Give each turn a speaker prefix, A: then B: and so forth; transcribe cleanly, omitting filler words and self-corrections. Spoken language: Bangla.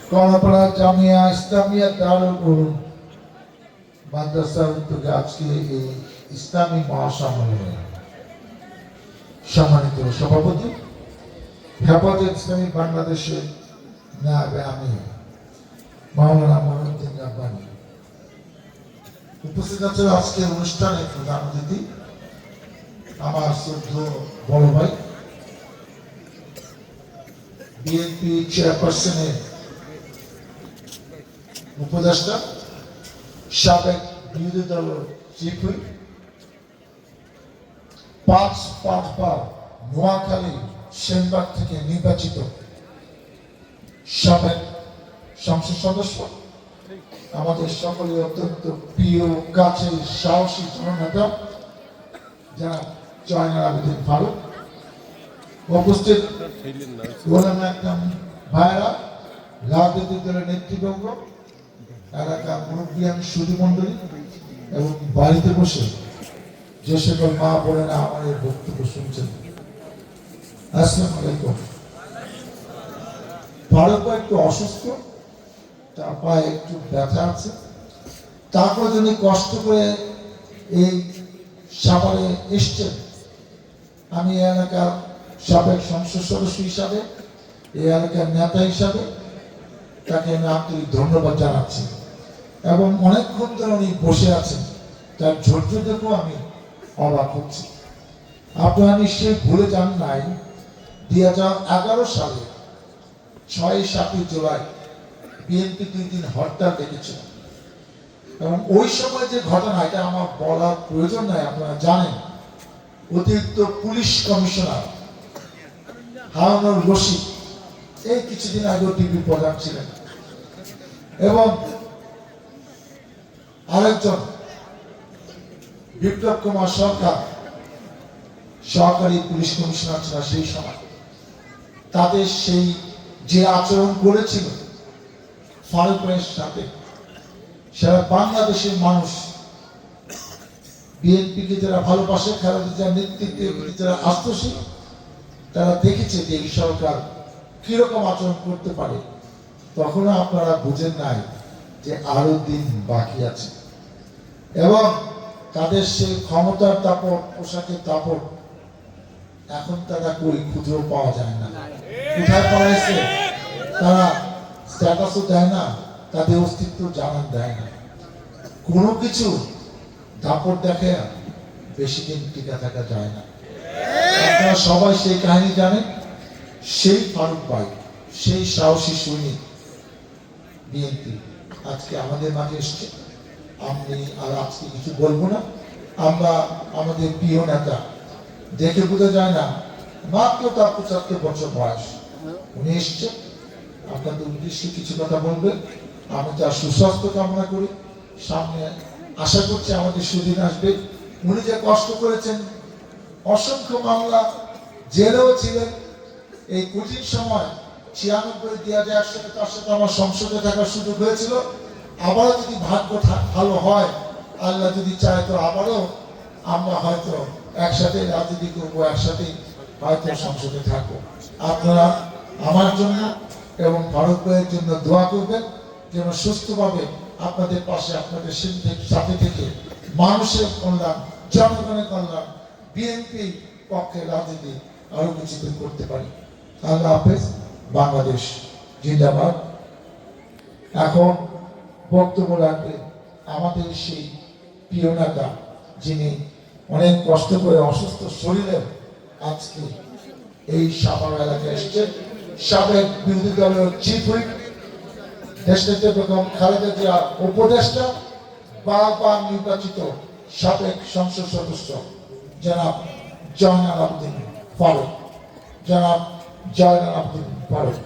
A: কর্ণপাড়া জামিয়া ইসলামিয়া দারুল উলুম মাদ্রাসার উদ্যোগে আজকে এই ইসলামী মহাসম্মেলনে সম্মানিত সভাপতি হেফাজত ইসলামী বাংলাদেশের নায়েবে আমির মাওলানা মঈনুদ্দিন রাব্বানী উপস্থিত আছেন আজকের অনুষ্ঠানে প্রধান অতিথি আমার শ্রদ্ধেয় বড় ভাই বিএনপি চেয়ারপারসনের উপদেষ্টা সাবেক বিরোধী দলের চিফ হুইপ পাঁচবার নোয়াখালী সেনবাগ থেকে নির্বাচিত সাবেক সংসদ সদস্য আমাদের সকলের অত্যন্ত প্রিয় কাছের সাহসী জননেতা যারা জয়নাল আবেদিন ফারুক, উপস্থিত গোলাম আকরাম ভাইরা, রাজনৈতিক দলের নেতৃবৃন্দ, এলাকার মুরব্বিয়ান সুধী মন্ডলী এবং বাড়িতে বসে যে সকল মা বোনেরা আমার এই বক্তব্য শুনছেন, আসসালামু আলাইকুম। ফারুক একটু অসুস্থ, তার পায়ে একটু ব্যথা আছে, তারপর যিনি কষ্ট করে এই সাভারে এসছেন, আমি এই এলাকার সাবেক সংসদ সদস্য হিসাবে, এই এলাকার নেতা হিসাবে তাকে আমি আন্তরিক ধন্যবাদ জানাচ্ছি এবং অনেকক্ষণ ধরে উনি বসে আছেন, তার ধৈর্য দেখেও আমি অবাক হচ্ছি। আপনারা নিশ্চয়ই ভুলে যান নাই 2011 সালে 6-7 জুলাই বিএনপি 2 দিন হরতাল ডেকেছিল এবং ওই সময় যে ঘটনা, এটা আমার বলার প্রয়োজন নাই, আপনারা জানেন। অতিরিক্ত পুলিশ কমিশনার হারুনুর রশিদ এই কিছুদিন আগে টিভি প্রধান ছিলেন এবং আরেকজন বিপ্লব কুমার সরকার সহকারী পুলিশ কমিশনার ছিল সেই সময়। তাদের সেই যে আচরণ করেছিল ফারুকের সাথে, সারা বাংলাদেশের মানুষ বিএনপিকে যারা ভালোবাসে, খালেদা জিয়ার নেতৃত্বে যারা আস্থশীল, তারা দেখেছে যে এই সরকার কিরকম আচরণ করতে পারে। তখনও আপনারা বুঝেন নাই যে আরো দিন বাকি আছে এবং তাদের সেই ক্ষমতার দাপট, পোশাকের দাপট এখন তারা কই খুঁজেও পাওয়া যায় না। কোথায় পাওয়াছে তারা স্ট্যাটাসও দেয় না, তাদের অস্তিত্ব জানান দেয় না। কোনো কিছু দাপট দেখে বেশি দিন টিকা থাকা যায় না। আপনারা সবাই সেই কাহিনী জানেন। সেই ফারুক ভাই, সেই সাহসী সৈনিক বিএনপি আজকে আমাদের মাঝে এসছে। আমি আর আজকে কিছু বলবো না। আমরা আমাদের প্রিয় নেতা, দেখে বোঝা যায় না, মাত্র তার 75 বছর বয়স, উনি এসছে আপনাদের উদ্দেশ্যে কিছু কথা বলবেন। আমি তার সুস্বাস্থ্য কামনা করি। সামনে আশা করছি আমাদের সুদিন আসবে। উনি যে কষ্ট করেছেন, অসংখ্য মামলা, জেলেও ছিলেন, এই কঠিন সময় 96-2001 সালে তার সাথে আমার সংসদে থাকার সুযোগ হয়েছিল। আবারও যদি ভাগ্য ভালো হয়, আল্লাহ যদি চায়, তো আবারও আমরা হয়তো একসাথে রাজনীতি করবো, একসাথে হয়তো সংসদে থাকবো। আপনারা আমার জন্য এবং ফারুক ভাইয়ের জন্য দোয়া করবেন যেন সুস্থভাবে আপনাদের পাশে, আপনাদের সাথে থেকে মানুষের কল্যাণ, জনগণের কল্যাণ, বিএনপি পক্ষে রাজনীতি আরো কিছুদিন করতে পারি। আল্লাহ হাফেজ। বাংলাদেশ জিন্দাবাদ। এখন বক্তব্য রাখবেন আমাদের সেই প্রিয় নেতা, যিনি অনেক কষ্ট করে অসুস্থ শরীরে আজকে এই সাভার এলাকায় এসেছেন, সাবেক বিরোধী দলের চিফ হুইপ, দেশনেত্রী বেগম খালেদা জিয়া উপদেষ্টা, বারবার নির্বাচিত সাবেক সংসদ সদস্য জনাব জয়নাল আবেদিন ফারুক। জনাব জয়নাল আবেদিন ফারুক।